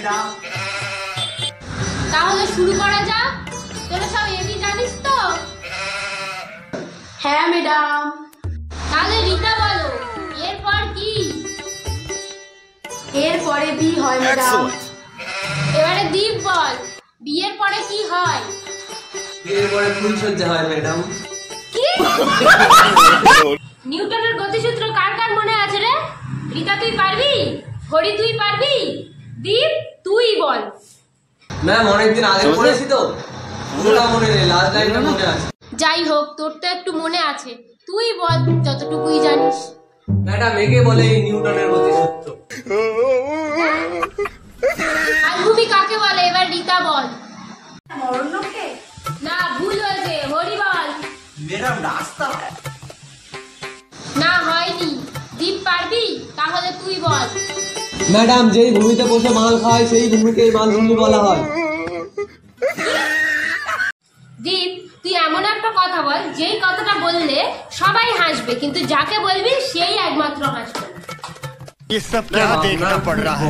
Madam. তাহলে শুরু করা যাক। তোরা সব এবি জানিস তো? হ্যাঁ ম্যাডাম। তাহলে রিতা বলো, এরপর কি? এরপরে বি হয় ম্যাডাম। এবারে দীপ বল, বিয়ের পরে কি হয়? বিয়ের পরে ফুলসজ্জা হয় ম্যাডাম। কি? নিউটনের গতিসূত্র কার কার মনে আছে রে? রিতা তুই পারবি? হরি তুই পারবি? দীপ তুই বল। ম্যাম অনেকদিন আগে পড়েছি তো পুরোটা মনে নেই, লাস্ট লাইনটা মনে আছে। যাই হোক, তোর তো একটু মনে আছে, তুই বল যতটুকুই জানিস। ম্যাডাম একে বলে এই নিউটনের গতিসূত্র। আলভূমি কাকে বলে? এবার রিতা বল। মরণকে? না, ভুল হয়েছে, হরি বল। ম্যাডাম রাস্তা। না, হয়নি। দীপ পারবি? তাহলে তুই বল। ম্যাডাম যেই ভূমিতে বসে মাল খায় সেই ভূমিকেই মালভূমি বলা হয়। দীপ তুই এমন একটা কথা বল যেই কথাটা বললে সবাই হাসবে, কিন্তু যাকে বলবি সেই একমাত্র হাসবে। ये सब क्या देखना पड़ रहा है?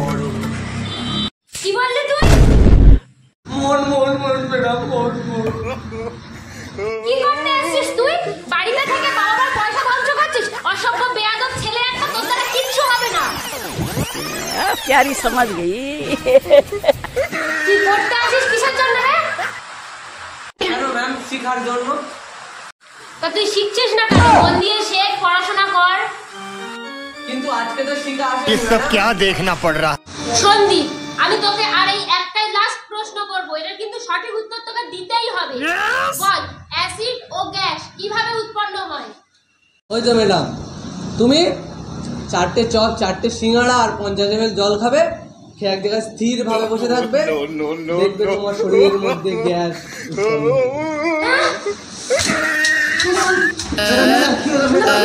কি বললি তুই? মন মন মন ম্যাডাম মন মন। কি করতে আসছিস তুই? বাড়িতে থেকে বাবার পয়সা খরচ করছিস? অসভ্য বেয়াদব ছেলে একটা, তোর দ্বারা কিচ্ছু হবে না। प्यारी समझ गई। তুই পড়তে আসিস কিসের জন্য রে? কেন ম্যাম? শিখার জন্য। তা তুই শিখছিস না কেন? মন দিয়ে শেখ, পড়াশোনা কর। কিন্তু আজকে তো শিখা আসে। ये सब क्या देखना पड़ रहा है? সন্দীপ, আমি তোকে আর এই একটাই লাস্ট প্রশ্ন করব, এটার কিন্তু সঠিক উত্তর তোকে দিতেই হবে। বল, অ্যাসিড ও গ্যাস কিভাবে উৎপন্ন হয়? ওই তো ম্যাডাম, তুমি 4টে চপ, 4টে সিঙ্গাড়া আর 50 ml জল খাবে, খেয়ে এক জায়গায় স্থির ভাবে বসে থাকবে, দেখবে তোমার শরীরের মধ্যে গ্যাস। কি হলো ম্যাডাম?